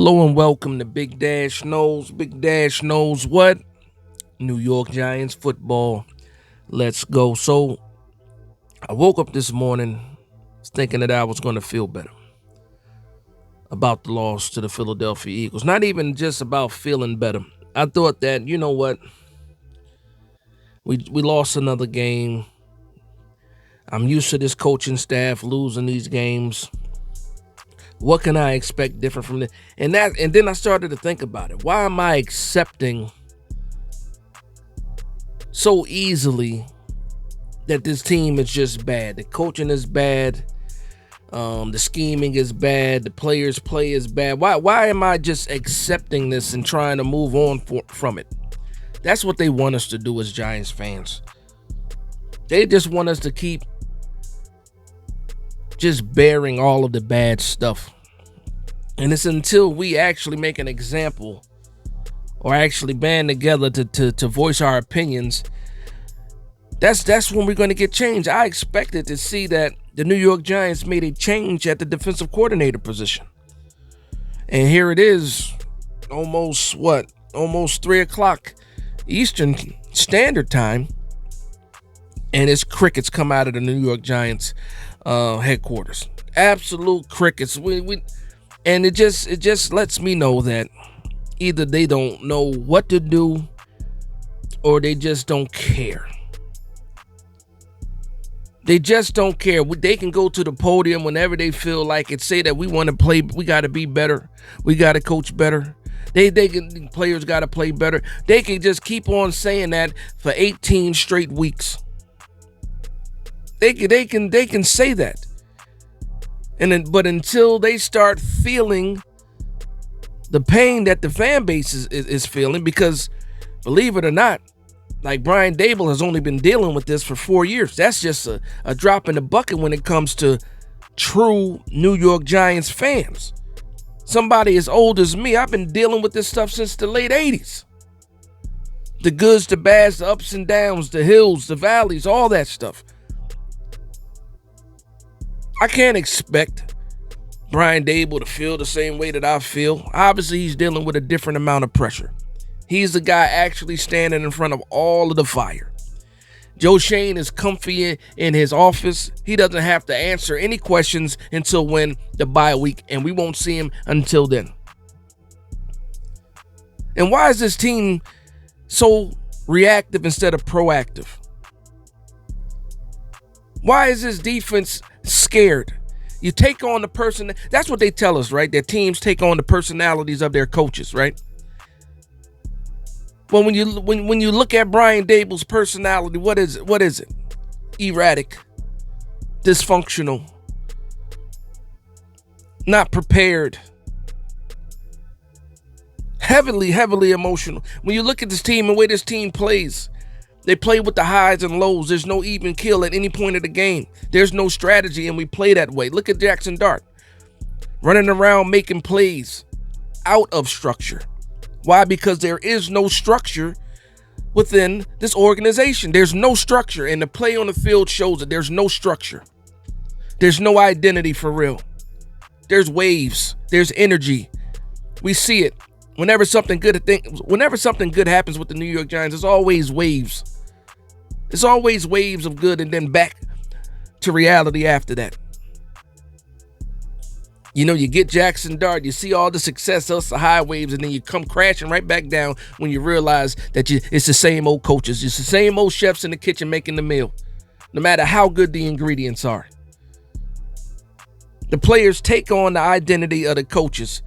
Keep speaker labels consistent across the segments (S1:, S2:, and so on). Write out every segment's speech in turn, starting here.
S1: Hello and welcome to Big Dash Knows. Big Dash knows what? New York Giants football. Let's go. So I woke up this morning thinking that I was going to feel better about the loss to the Philadelphia Eagles. Not even just about feeling better. I thought that, you know what? We lost another game. I'm used to this coaching staff losing these games. What can I expect different from this? And then I started to think about it. Why am I accepting so easily that this team is just bad? The coaching is bad. The scheming is bad. The players' play is bad. Why am I just accepting this and trying to move on from it? That's what they want us to do as Giants fans. They just want us to keep just bearing all of the bad stuff. And it's until we actually make an example or actually band together to voice our opinions, that's when we're going to get change. I expected to see that the New York Giants made a change at the defensive coordinator position. And here it is, almost 3 o'clock Eastern Standard Time, and it's crickets come out of the New York Giants headquarters. Absolute crickets. And it just lets me know that either they don't know what to do or they just don't care. They just don't care. They can go to the podium whenever they feel like it, say that we want to play, we got to be better, we got to coach better. Players got to play better. They can just keep on saying that for 18 straight weeks. They can say that. But until they start feeling the pain that the fan base is feeling, because believe it or not, like Brian Dable has only been dealing with this for 4 years. That's just a drop in the bucket when it comes to true New York Giants fans. Somebody as old as me, I've been dealing with this stuff since the late 80s. The goods, the bads, the ups and downs, the hills, the valleys, all that stuff. I can't expect Brian Dable to feel the same way that I feel. Obviously, he's dealing with a different amount of pressure. He's the guy actually standing in front of all of the fire. Joe Shane is comfy in his office. He doesn't have to answer any questions until when the bye week, and we won't see him until then. And why is this team so reactive instead of proactive? Why is this defense scared? You take on the person. That's what they tell us, right? Their teams take on the personalities of their coaches, right? Well, when you look at Brian Dable's personality, what is it? Erratic, dysfunctional, not prepared, heavily emotional. When you look at this team and the way this team plays, they play with the highs and lows. There's no even kill at any point of the game. There's no strategy, and we play that way. Look at Jackson Dart running around making plays out of structure. Why? Because there is no structure within this organization. There's no structure, and the play on the field shows that there's no structure. There's no identity for real. There's waves. There's energy. We see it. Whenever something good happens with the New York Giants, it's always waves. It's always waves of good and then back to reality after that. You know, you get Jackson Dart, you see all the success, those high waves, and then you come crashing right back down when you realize that it's the same old coaches. It's the same old chefs in the kitchen making the meal, no matter how good the ingredients are. The players take on the identity of the coaches.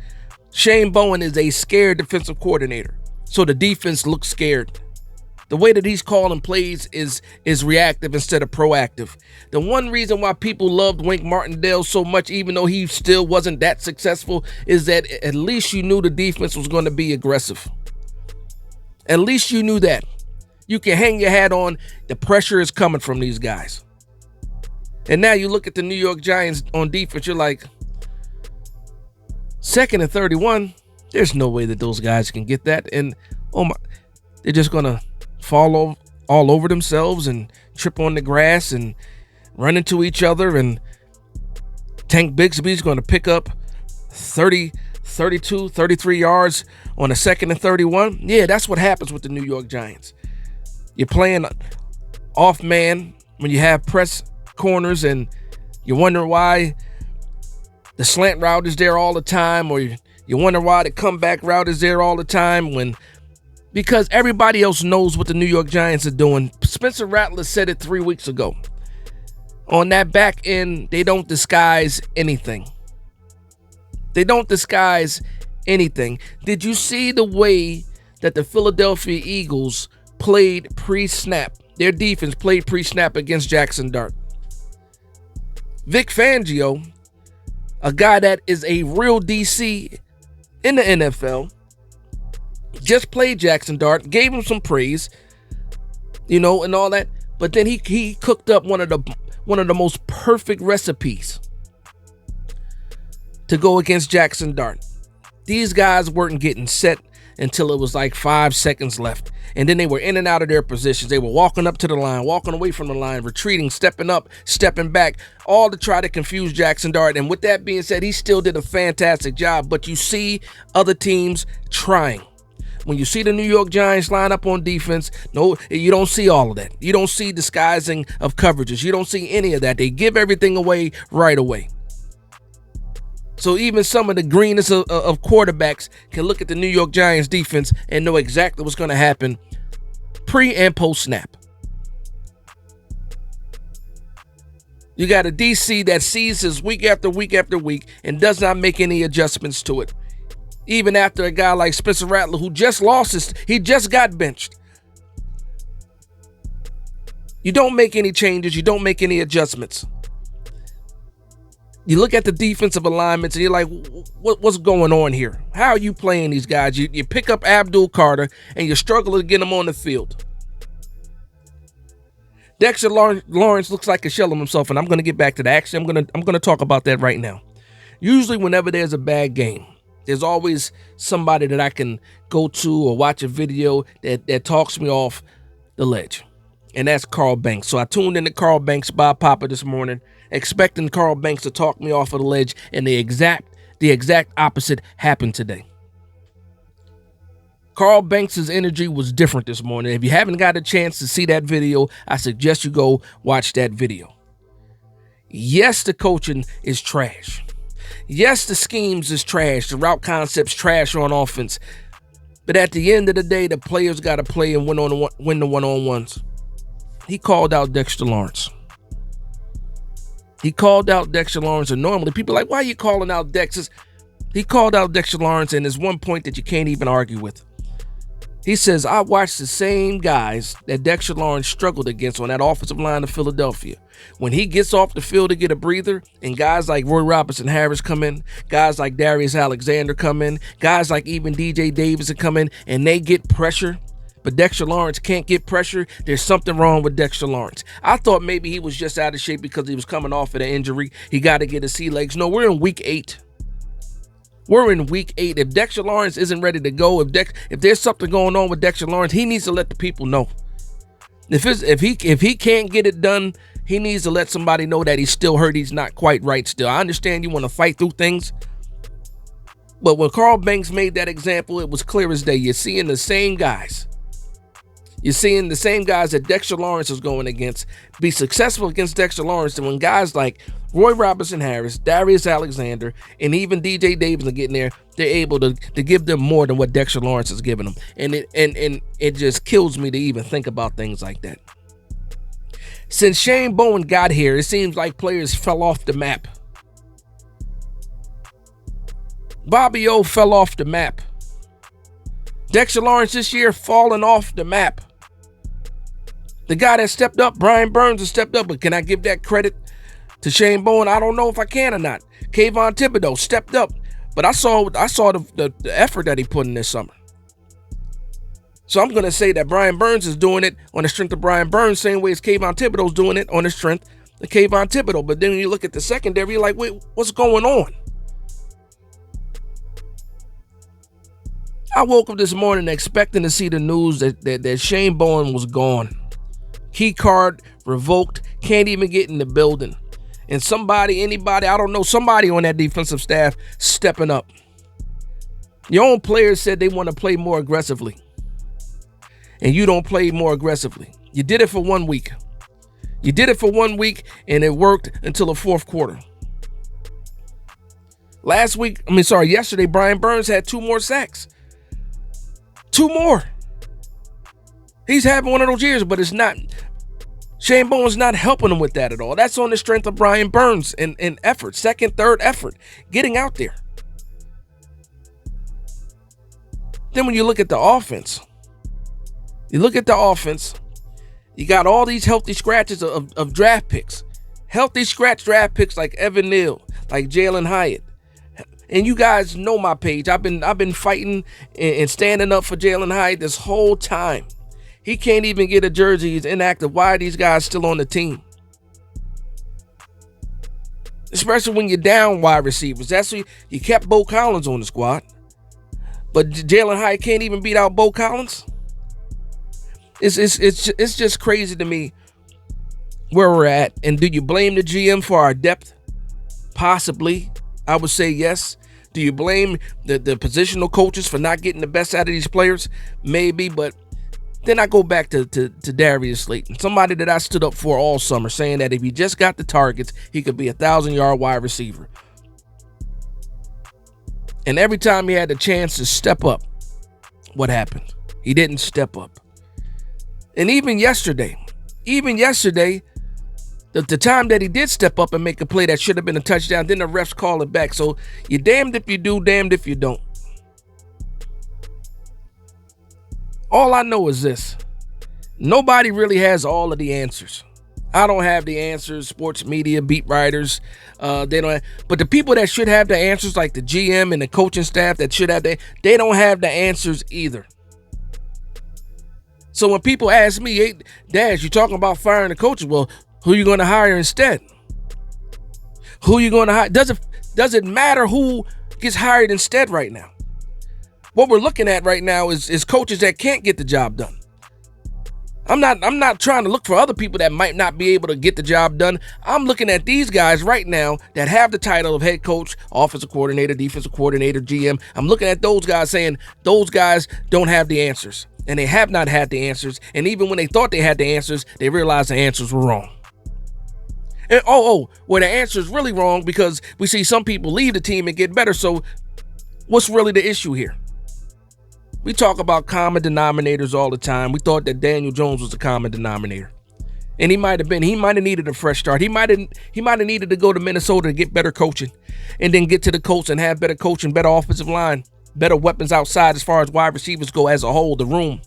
S1: Shane Bowen is a scared defensive coordinator, so the defense looks scared. The way that he's calling plays is reactive instead of proactive. The one reason why people loved Wink Martindale so much, even though he still wasn't that successful, is that at least you knew the defense was going to be aggressive. At least you knew that. You can hang your hat on the pressure is coming from these guys. And now you look at the New York Giants on defense, you're like, 2nd and 31, there's no way that those guys can get that. And they're just going to fall all over themselves and trip on the grass and run into each other. And Tank Bigsby's going to pick up 30 32, 33 yards on a 2nd and 31. Yeah, that's what happens with the New York Giants. You're playing off man when you have press corners and you're wondering why the slant route is there all the time, or you wonder why the comeback route is there all the time because everybody else knows what the New York Giants are doing. Spencer Rattler said it 3 weeks ago. On that back end, they don't disguise anything. They don't disguise anything. Did you see the way that the Philadelphia Eagles played pre-snap? Their defense played pre-snap against Jackson Dart. Vic Fangio, a guy that is a real DC in the NFL, just played Jackson Dart, gave him some praise, and all that. But then he cooked up one of the most perfect recipes to go against Jackson Dart. These guys weren't getting set until it was like 5 seconds left. And then they were in and out of their positions. They were walking up to the line, walking away from the line, retreating, stepping up, stepping back, all to try to confuse Jackson Dart. And with that being said, he still did a fantastic job. But you see other teams trying. When you see the New York Giants line up on defense, no, you don't see all of that. You don't see disguising of coverages. You don't see any of that. They give everything away right away. So even some of the greenest of quarterbacks can look at the New York Giants defense and know exactly what's going to happen pre and post snap. You got a DC that sees this week after week after week and does not make any adjustments to it. Even after a guy like Spencer Rattler, who just he just got benched. You don't make any changes. You don't make any adjustments. You look at the defensive alignments and you're like, what's going on here? How are you playing these guys? You pick up Abdul Carter and you struggle to get him on the field. Dexter Lawrence looks like a shell of himself, and I'm going to get back to that. Actually, I'm going to talk about that right now. Usually whenever there's a bad game, there's always somebody that I can go to or watch a video that talks me off the ledge. And that's Carl Banks. So I tuned into Carl Banks' Bob Papa this morning, expecting Carl Banks to talk me off of the ledge, and the exact opposite happened today. Carl Banks' energy was different this morning. If you haven't got a chance to see that video, I suggest you go watch that video. Yes, the coaching is trash. Yes, the schemes is trash. The route concepts trash on offense. But at the end of the day, the players got to play and win the one-on-ones. He called out Dexter Lawrence. And normally people are like, why are you calling out Dex? He called out Dexter Lawrence, and there's one point that you can't even argue with. He says, I watched the same guys that Dexter Lawrence struggled against on that offensive line of Philadelphia. When he gets off the field to get a breather, and guys like Roy Robertson Harris come in, guys like Darius Alexander come in, guys like even DJ Davidson come in, and they get pressure, but Dexter Lawrence can't get pressure, there's something wrong with Dexter Lawrence. I thought maybe he was just out of shape because he was coming off of an injury. He got to get his sea legs. No, we're in week 8. We're in week 8. If Dexter Lawrence isn't ready to go, if there's something going on with Dexter Lawrence, he needs to let the people know. If he can't get it done, he needs to let somebody know that he's still hurt. He's not quite right still. I understand you want to fight through things, but when Carl Banks made that example, it was clear as day. You're seeing the same guys. You're seeing the same guys that Dexter Lawrence is going against be successful against Dexter Lawrence. And when guys like Roy Robertson Harris, Darius Alexander, and even DJ Davidson getting there, they're able to give them more than what Dexter Lawrence is giving them. And it just kills me to even think about things like that. Since Shane Bowen got here, it seems like players fell off the map. Bobby O fell off the map. Dexter Lawrence this year falling off the map. The guy that stepped up, Brian Burns, has stepped up, but can I give that credit to Shane Bowen? I don't know if I can or not. Kayvon Thibodeau stepped up, but I saw the effort that he put in this summer. So I'm going to say that Brian Burns is doing it on the strength of Brian Burns, same way as Kayvon Thibodeau's doing it on the strength of Kayvon Thibodeau. But then when you look at the secondary, you're like, wait, what's going on? I woke up this morning expecting to see the news that Shane Bowen was gone. Key card revoked, can't even get in the building. And somebody on that defensive staff stepping up. Your own players said they want to play more aggressively, and you don't play more aggressively. You did it for 1 week. You did it for 1 week, and it worked until the fourth quarter. Yesterday, Brian Burns had 2 more sacks. 2 more. He's having one of those years, but it's not. Shane Bowen's not helping him with that at all. That's on the strength of Brian Burns and effort, second, third effort, getting out there. Then when you look at the offense, you got all these healthy scratches of draft picks. Healthy scratch draft picks like Evan Neal, like Jalen Hyatt. And you guys know my page. I've been fighting and standing up for Jalen Hyatt this whole time. He can't even get a jersey. He's inactive. Why are these guys still on the team? Especially when you're down wide receivers. That's why you kept Bo Collins on the squad. But Jalen Hyatt can't even beat out Bo Collins. It's just crazy to me where we're at. And do you blame the GM for our depth? Possibly. I would say yes. Do you blame the positional coaches for not getting the best out of these players? Maybe, but then I go back to Darius Slayton, somebody that I stood up for all summer, saying that if he just got the targets, he could be a 1,000-yard wide receiver. And every time he had the chance to step up, what happened? He didn't step up. And even yesterday, the time that he did step up and make a play that should have been a touchdown, then the refs call it back. So you're damned if you do, damned if you don't. All I know is this. Nobody really has all of the answers. I don't have the answers. Sports media, beat writers, they don't. But the people that should have the answers, like the GM and the coaching staff that should have they don't have the answers either. So when people ask me, hey, Dash, you talking about firing the coaches? Well, who are you going to hire instead? Who are you going to hire? Does it matter who gets hired instead right now? What we're looking at right now is coaches that can't get the job done. I'm not trying to look for other people that might not be able to get the job done. I'm looking at these guys right now that have the title of head coach, offensive coordinator, defensive coordinator, GM. I'm looking at those guys saying those guys don't have the answers. And they have not had the answers. And even when they thought they had the answers, they realized the answers were wrong. And well, the answer is really wrong because we see some people leave the team and get better. So what's really the issue here? We talk about common denominators all the time. We thought that Daniel Jones was a common denominator. And he might have needed a fresh start. He might have needed to go to Minnesota to get better coaching and then get to the Colts and have better coaching, better offensive line, better weapons outside as far as wide receivers go as a whole, the room.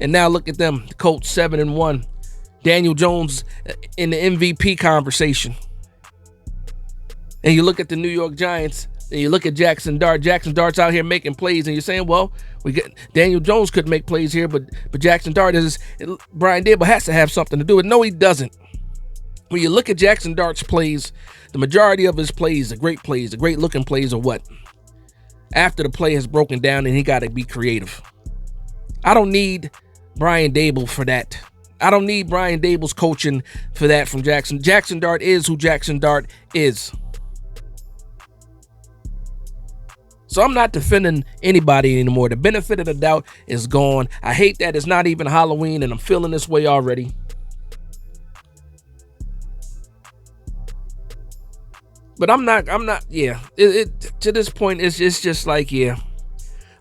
S1: And now look at them, the Colts 7-1. Daniel Jones in the MVP conversation. And you look at the New York Giants and you look at Jackson Dart. Jackson Dart's out here making plays and you're saying, well, Daniel Jones could make plays here, but Jackson Dart Brian Daboll has to have something to do with it. No, he doesn't. When you look at Jackson Dart's plays, the majority of his plays, the great looking plays are what? After the play has broken down and he got to be creative. I don't need Brian Daboll for that. I don't need Brian Daboll's coaching for that from Jackson. Jackson Dart is who Jackson Dart is. So I'm not defending anybody anymore. The benefit of the doubt is gone. I hate that it's not even Halloween and I'm feeling this way already. But I'm not, yeah. To this point, it's just like, yeah.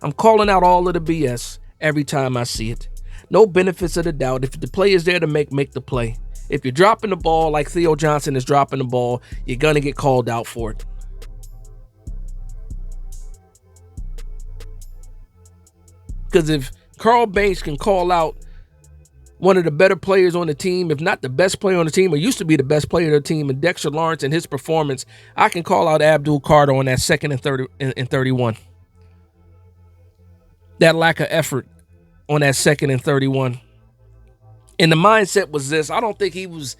S1: I'm calling out all of the BS every time I see it. No benefits of the doubt. If the play is there to make the play. If you're dropping the ball like Theo Johnson is dropping the ball, you're going to get called out for it. Because if Carl Banks can call out one of the better players on the team, if not the best player on the team, or used to be the best player on the team, and Dexter Lawrence and his performance, I can call out Abdul Carter on that 2nd and 31. That lack of effort on that 2nd and 31. And the mindset was this. I don't think it was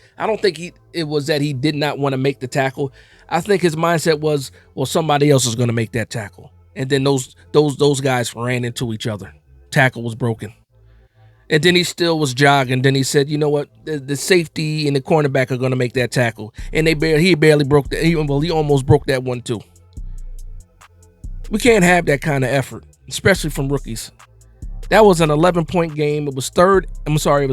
S1: that he did not want to make the tackle. I think his mindset was, well, somebody else is going to make that tackle. And then those guys ran into each other. Tackle was broken. And then he still was jogging. Then he said, you know what? The safety and the cornerback are going to make that tackle. And he barely broke that. He almost broke that one too. We can't have that kind of effort, especially from rookies. That was an 11-point game. It was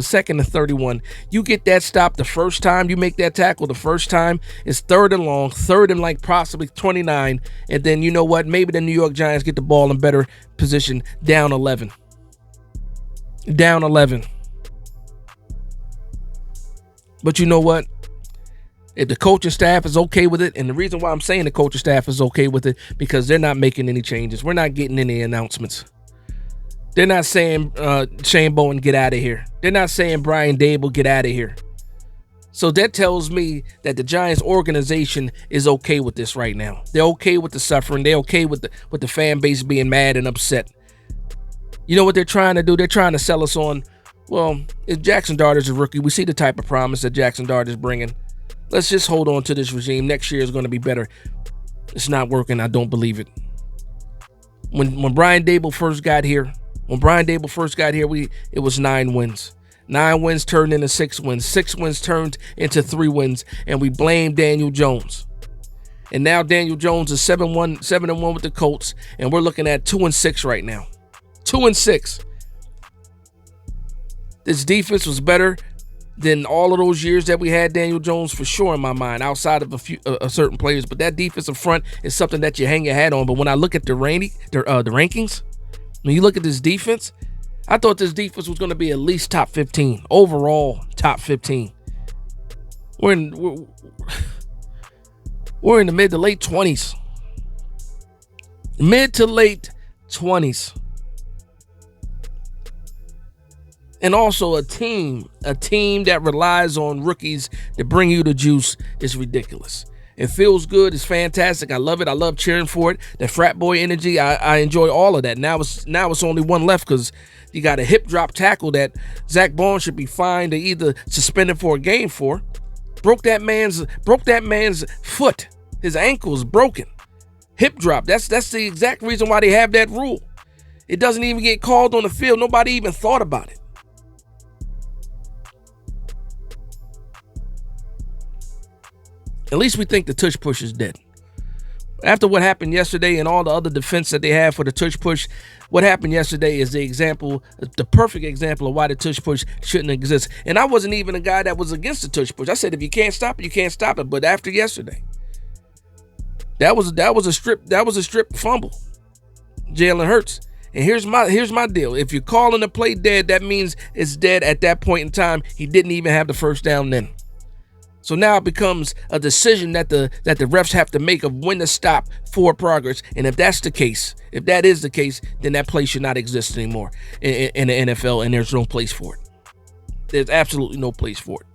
S1: second and 31. You get that stop the first time, you make that tackle the first time, it's third and long, third and like possibly 29. And then you know what? Maybe the New York Giants get the ball in better position, down 11. Down 11. But you know what? If the coaching staff is okay with it, and the reason why I'm saying the coaching staff is okay with it, because they're not making any changes. We're not getting any announcements. They're not saying Shane Bowen, get out of here. They're not saying Brian Dable, get out of here. So that tells me that the Giants organization is okay with this right now. They're okay with the suffering. They're okay with the fan base being mad and upset. You know what they're trying to do? They're trying to sell us on, well, if Jackson Dart is a rookie, we see the type of promise that Jackson Dart is bringing. Let's just hold on to this regime. Next year is going to be better. It's not working. I don't believe it. When Brian Dable first got here, it was 9 wins. 9 wins turned into 6 wins. 6 wins turned into 3 wins, and we blamed Daniel Jones. And now Daniel Jones is 7-1 with the Colts, and we're looking at 2-6 right now. 2-6. This defense was better than all of those years that we had Daniel Jones, for sure, in my mind, outside of a few certain players. But that defensive front is something that you hang your hat on. But when I look at the rankings, when you look at this defense, I thought this defense was going to be at least top 15, overall top 15. We're in the mid to late 20s. Mid to late 20s. And also a team that relies on rookies to bring you the juice is ridiculous. It feels good. It's fantastic. I love it. I love cheering for it. The frat boy energy, I enjoy all of that. Now it's only one left because you got a hip drop tackle that Zach Bond should be fined or either suspended for a game for. Broke that man's foot. His ankle's broken. Hip drop. That's the exact reason why they have that rule. It doesn't even get called on the field. Nobody even thought about it. At least we think the tush push is dead. After what happened yesterday and all the other defense that they have for the tush push, what happened yesterday is the perfect example of why the tush push shouldn't exist. And I wasn't even a guy that was against the tush push. I said, if you can't stop it, you can't stop it. But after yesterday, that was a strip fumble. Jalen Hurts. And here's my deal. If you're calling a play dead, that means it's dead at that point in time. He didn't even have the first down then. So now it becomes a decision that the refs have to make of when to stop for progress. And if that is the case, then that play should not exist anymore in the NFL, and there's no place for it. There's absolutely no place for it.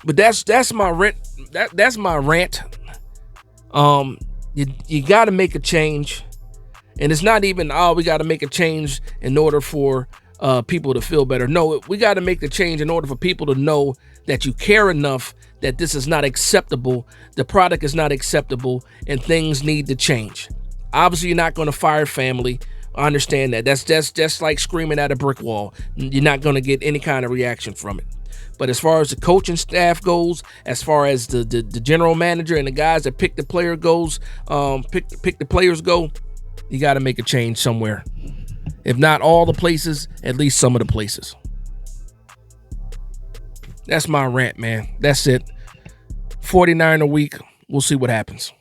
S1: But that's my rant. That's my rant. You got to make a change, and it's not even we got to make a change in order for people to feel better. No, we got to make the change in order for people to know that you care enough that this is not acceptable, the product is not acceptable, and things need to change. Obviously, you're not going to fire family. I understand that. That's just like screaming at a brick wall. You're not going to get any kind of reaction from it. But as far as the coaching staff goes, as far as the general manager and the guys that pick the player goes, pick the players go, you got to make a change somewhere. If not all the places, at least some of the places. That's my rant, man. That's it. 49 a week. We'll see what happens.